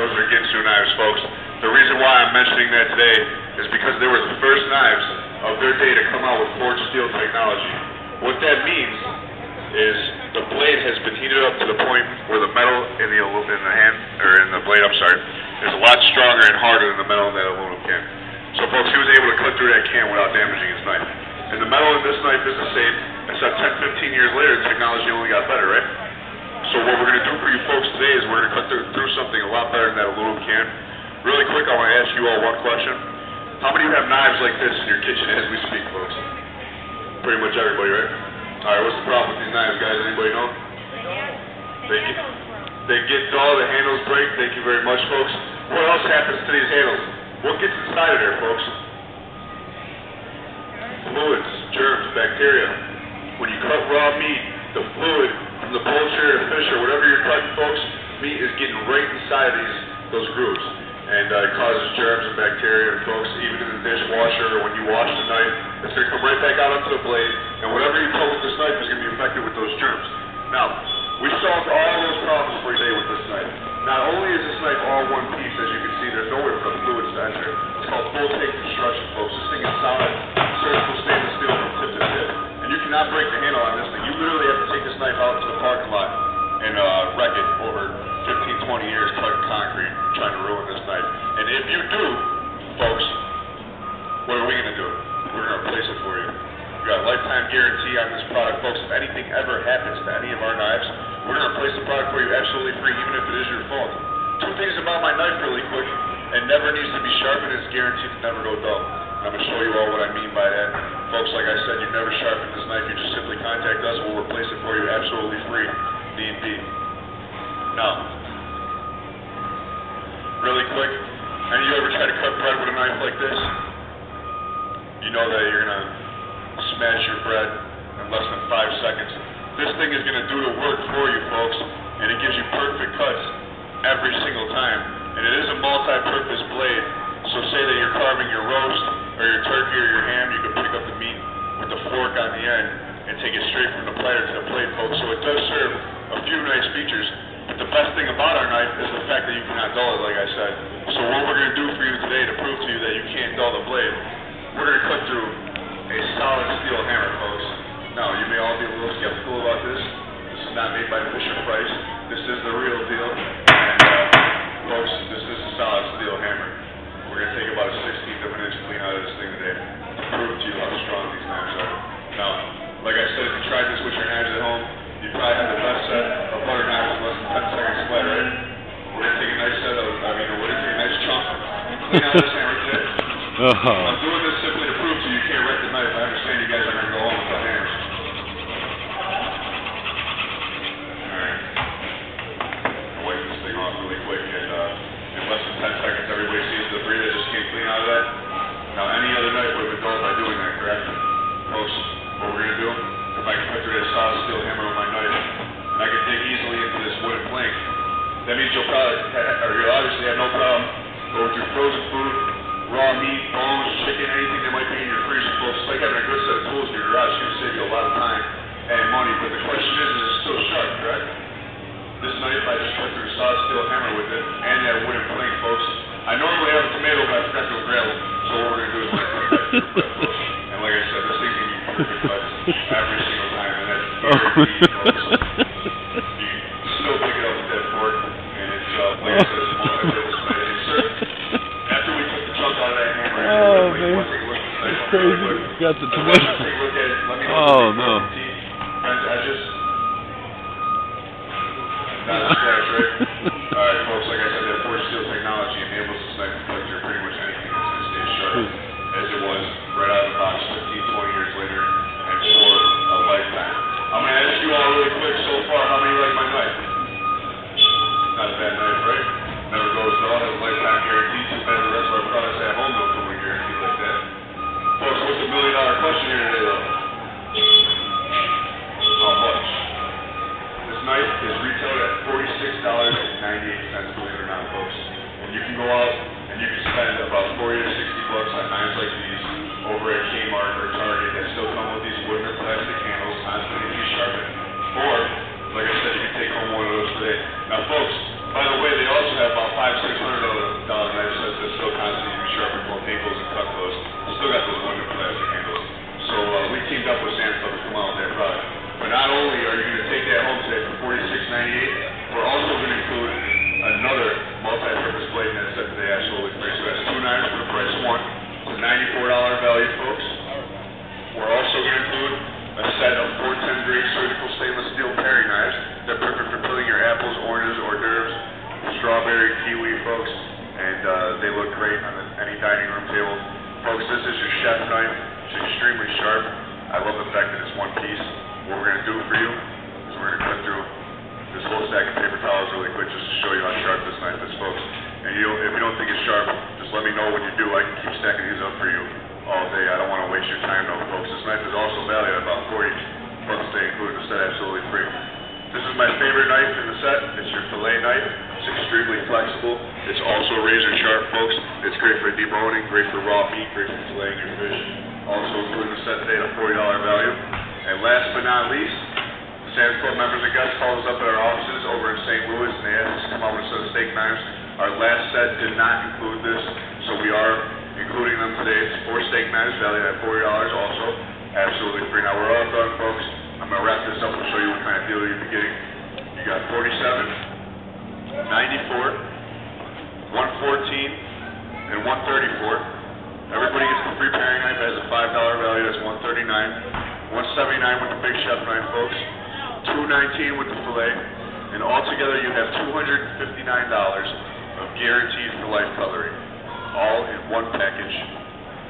those are Ginsu knives, folks. The reason why I'm mentioning that today is because they were the first knives of their day to come out with forged steel technology. What that means is the blade has been heated up to the point where the metal in the blade, is a lot stronger and harder than the metal in that aluminum can. So, folks, he was able to cut through that can without damaging his knife. And the metal in this knife is the same, except 10, 15 years later, the technology only got better, right? So what we're going to do for you folks today is we're going to cut through something a lot better than that aluminum can. Really quick, I want to ask you all one question. How many of you have knives like this in your kitchen as we speak, folks? Pretty much everybody, right? All right, what's the problem with these knives, guys? Anybody know? They get dull, the handles break. Thank you very much, folks. What else happens to these handles? What gets inside of there, folks? Fluids, germs, bacteria. When you cut raw meat, the fluid from the poultry or fish or whatever you're cutting, folks, meat is getting right inside those grooves. And it causes germs and bacteria, and folks, even in the dishwasher or when you wash the knife, it's going to come right back out onto the blade, and whatever you cut with this knife is going to be infected with those germs. Now, we solved all those problems for you today with this knife. Not only is this knife all one piece, as you can see, there's nowhere for the fluids to enter. It's called full take construction, folks. This thing is solid, surgical stainless steel from tip to tip. And you cannot break the handle on this thing. You literally have to take this knife out to the parking lot and wreck it over 15, 20 years cutting concrete, trying to ruin this knife. And if you do, folks, what are we going to do? We're going to replace it for you. We got a lifetime guarantee on this product, folks. If anything ever happens to any of our knives, we're going to replace the product for you absolutely free, even if it is your fault. Two things about my knife really quick. It never needs to be sharpened. It's guaranteed to never go dull. And I'm going to show you all what I mean by that. Folks, like I said, you never sharpen this knife. You just simply contact us. We'll replace it for you absolutely free, need be. Now, really quick, any of you ever try to cut bread with a knife like this? You know that you're going to smash your bread in less than 5 seconds. This thing is going to do the work for you, folks, and it gives you perfect cuts every single time. And it is a multi-purpose blade, so say that you're carving your roast or your turkey or your ham, you can pick up the meat with the fork on the end and take it straight from the platter to the plate, folks. So it does serve a few nice features, but the best thing about our knife is the fact that you cannot dull it, like I said. So what we're going to do for you today to prove to you that you can't dull the blade, we're going to cut through a solid steel hammer, folks. Now, you may all be a little skeptical about this. This is not made by Fisher-Price. This is the real deal. And, folks, this is a solid steel hammer. We're going to take about a 16th of an inch clean out of this thing today to prove to you how strong these knives are. Now, like I said, if you tried this with your knives at home, you probably have the best set of butter knives in less than 10 seconds flat, right? We're going to take a nice set of, we're going to take a nice chunk, clean out this hammer today. I'm doing this simply to prove to you can't wreck the knife. I understand you guys are going to go home without hammers. Alright. I'll wipe this thing off really quick, and in less than 10 seconds, everybody sees the debris that just came clean out of that. Now, any other knife would have been dulled by doing that, correct? Folks, what we're going to do, if I can cut through that solid steel hammer with my knife, and I can dig easily into this wooden plank, that means you'll obviously have no problem going through frozen food, raw meat, bones, chicken, anything that might be in your freezer, folks. It's like having a good set of tools in your garage. It's going to save you a lot of time and money. But the question is it still sharp, correct? This knife, I just cut through a solid steel hammer with it and that wooden plank, folks. I normally have a tomato, but I forgot to grab it. So what we're going to do is we're going to cut through it, folks. And like I said, this thing's going to be perfect cuts every single time. And that's guaranteed, folks. You can still pick it up with that fork. And it's, like I said, it's multi-purpose knife. After we took the chunk out of that hammer, man, it's crazy. It's got the tomato. Oh, no. I just... Not a scratch, right? Alright, folks, like I said, that forged steel technology enables this knife to cut through pretty much anything that's going to stay sharp, as it was right out of the box 15, 20 years later, and for a lifetime. I'm going to ask you all really quick so far, how many like my knife? Not a bad knife, right? Never goes dull, has a lifetime guarantee. Too bad the rest of our products at home don't come with a guarantee like that. Folks, what's the $1 million question here today, though? How much? This knife is retailed at $46.98, believe it or not, folks. And you can go out and you can spend about $40 to $60 on knives like these over at Kmart or Target that still come with these wooden or plastic handles, constantly to be sharpened. Or, like I said, you can take home one of those today. Now, folks, by the way, they also have about 5, 6 folks, and they look great on any dining room table. Folks, this is your chef knife. It's extremely sharp. I love the fact that it's one piece. What we're going to do for you is we're going to cut through this whole stack of paper towels really quick just to show you how sharp this knife is, folks. And if you don't think it's sharp, just let me know when you do. I can keep stacking these up for you all day. I don't want to waste your time though, folks. This knife is also valued at about $40 they include in the set, absolutely free. This is my favorite knife in the set. It's your fillet knife. It's extremely flexible. It's also razor sharp, folks. It's great for deboning, great for raw meat, great for filleting your fish. Also included in the set today at a $40 value. And last but not least, Sam's Club members and guests called us up at our offices over in St. Louis and they asked us to come out with a set of steak knives. Our last set did not include this, so we are including them today. It's 4 steak knives valued at $40 also. Absolutely free. Now we're all done, folks. I'm going to wrap this up and show you what kind of deal you'll be getting. You got 47, 94, 114, and 134. Everybody gets the free paring knife. It has a $5 value. That's $139. $179 with the big chef knife, folks. $219 with the fillet. And altogether you have $259 of guaranteed for life cutlery. All in one package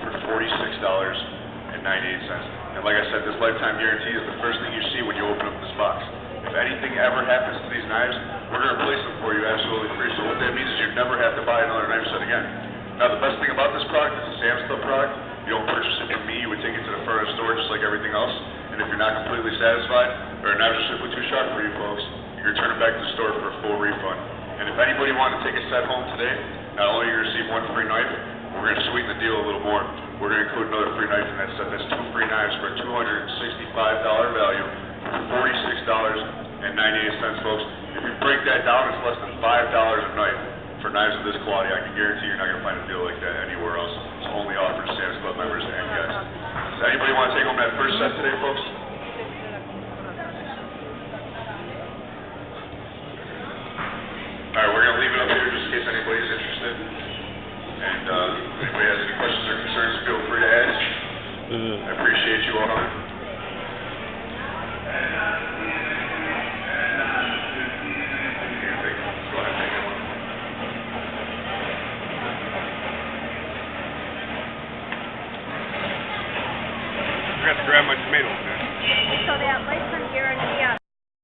for $46.98. And like I said, this lifetime guarantee is the first thing you see when you open up this box. If anything ever happens to these knives, we're going to replace them for you absolutely free. So what that means is you never have to buy another knife set again. Now the best thing about this product is a Sam's Club product. You don't purchase it from me, you would take it to the front of the store just like everything else. And if you're not completely satisfied, or a knives are simply too sharp for you folks, you can return it back to the store for a full refund. And if anybody wanted to take a set home today, not only are you going to receive 1 free knife, we're going to sweeten the deal a little more. We're going to include another free knife in that set. That's 2 free knives for a $265 value for $46.98, folks. If you break that down, it's less than $5 a knife for knives of this quality. I can guarantee you're not going to find a deal like that anywhere else. It's only offered to Sam's Club members and guests. Does anybody want to take home that first set today, folks? All right, we're going to leave it up here just in case anybody's interested. And if anybody has any questions or concerns, feel free to ask. I appreciate you all. Go ahead, take it. I forgot to grab my tomatoes, man. So that lifetime guarantee on